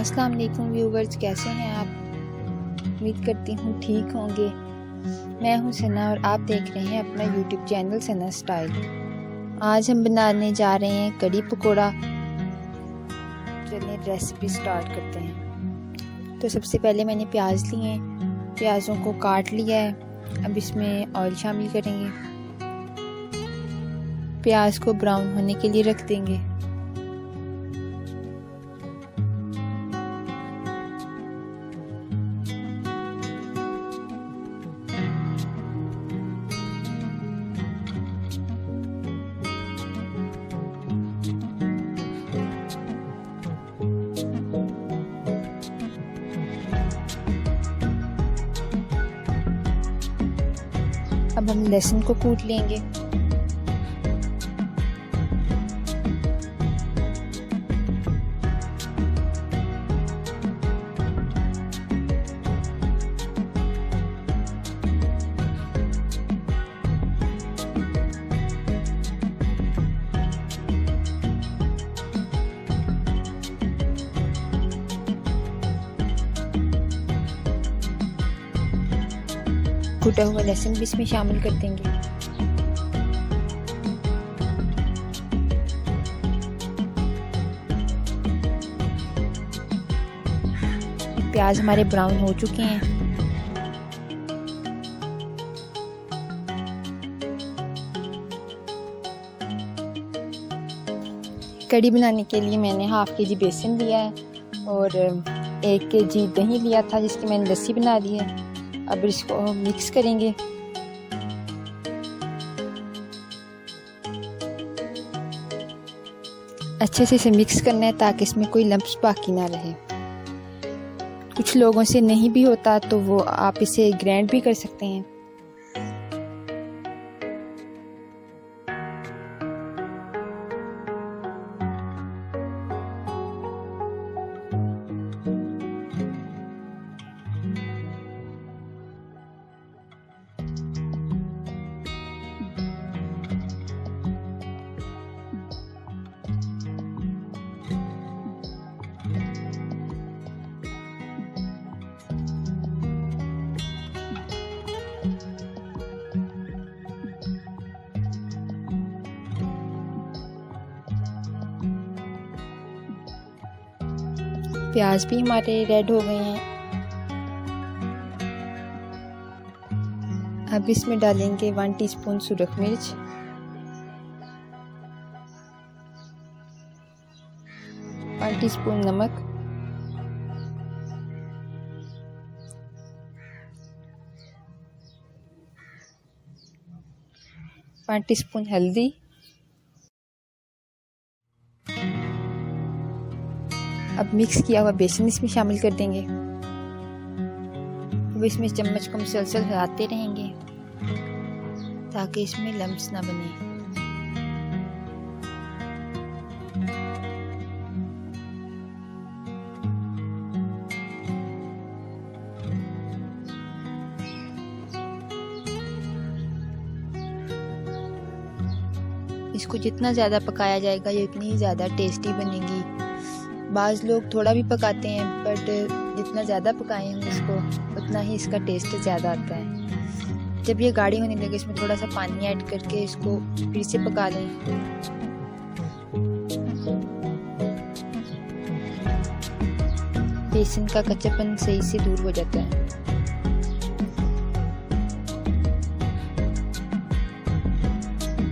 अस्सलाम वालेकुम व्यूवर्स, कैसे हैं आप? उम्मीद करती हूँ ठीक होंगे। मैं हूँ सना और आप देख रहे हैं अपना यूट्यूब चैनल सना स्टाइल। आज हम बनाने जा रहे हैं कढ़ी पकोड़ा। चलिए रेसिपी स्टार्ट करते हैं। तो सबसे पहले मैंने प्याज लिए हैं, प्याज़ों को काट लिया है। अब इसमें ऑयल शामिल करेंगे, प्याज को ब्राउन होने के लिए रख देंगे। अब हम लहसुन को कूट लेंगे। कूटा हुआ लहसुन भी इसमें शामिल कर देंगे। प्याज हमारे ब्राउन हो चुके हैं। कढ़ी बनाने के लिए मैंने हाफ के जी बेसन लिया है और 1 kg दही लिया था जिसकी मैंने लस्सी बना ली है। अब इसको मिक्स करेंगे। अच्छे से इसे मिक्स करना है ताकि इसमें कोई लम्प्स बाकी ना रहे। कुछ लोगों से नहीं भी होता तो वो आप इसे ग्राइंड भी कर सकते हैं। प्याज भी हमारे रेड हो गए हैं। अब इसमें डालेंगे 1 टीस्पून सुरख मिर्च, 1 टीस्पून नमक, 1 टीस्पून हल्दी, अब मिक्स किया हुआ बेसन इसमें शामिल कर देंगे। अब इसमें चम्मच को मुसलसल हिलाते रहेंगे ताकि इसमें लम्प्स ना बने। इसको जितना ज़्यादा पकाया जाएगा ये उतनी ही ज़्यादा टेस्टी बनेगी। बाज़ लोग थोड़ा भी पकाते हैं बट जितना ज़्यादा पकाएं हम इसको उतना ही इसका टेस्ट ज़्यादा आता है। जब ये गाढ़ी होने लगे इसमें थोड़ा सा पानी ऐड करके इसको फिर से पका लें। बेसन का कच्चापन सही से दूर हो जाता है।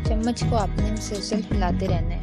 चम्मच को आपने मुसलसल हिलाते रहना है।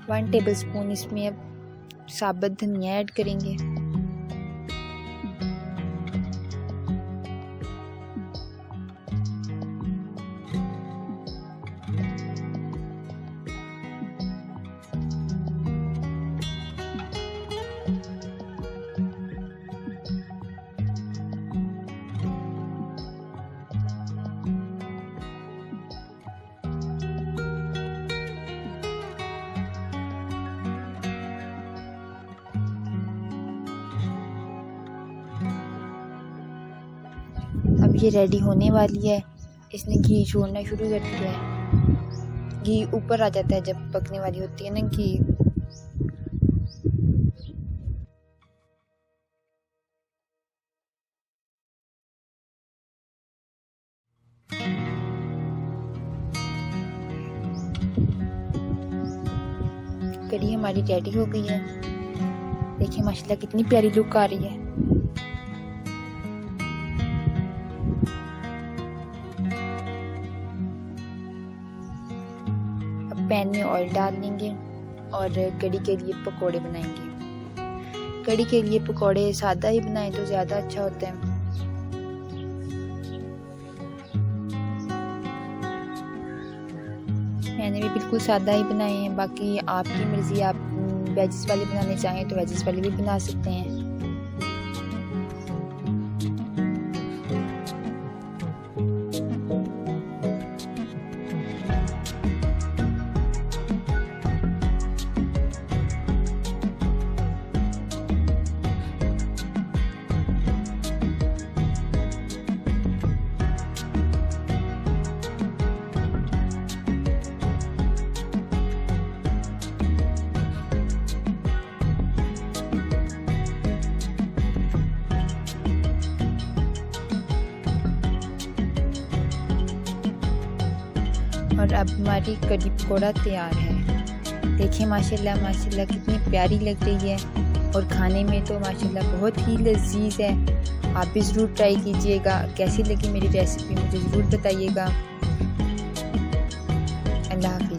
1 टेबलस्पून इसमें अब साबुत धनिया ऐड करेंगे। अब ये रेडी होने वाली है। इसने घी छोड़ना शुरू कर दिया है। घी ऊपर आ जाता है जब पकने वाली होती है ना घी। कढ़ी हमारी रेडी हो गई है। देखिए माशाल्लाह कितनी प्यारी लुक आ रही है। पैन में ऑयल डाल लेंगे और कढ़ी के लिए पकोड़े बनाएंगे। कढ़ी के लिए पकोड़े सादा ही बनाएं तो ज़्यादा अच्छा होता है। मैंने भी बिल्कुल सादा ही बनाए हैं। बाकी आपकी मर्ज़ी, आप वेजिस वाले बनाने चाहें तो वेजिस वाले भी बना सकते हैं। और अब हमारी कढ़ी पकौड़ा तैयार है। देखिए माशाल्लाह माशाल्लाह कितनी प्यारी लग रही है और खाने में तो माशाल्लाह बहुत ही लजीज है। आप भी ज़रूर ट्राई कीजिएगा। कैसी लगी मेरी रेसिपी मुझे ज़रूर बताइएगा। अल्लाह हाफ़िज़।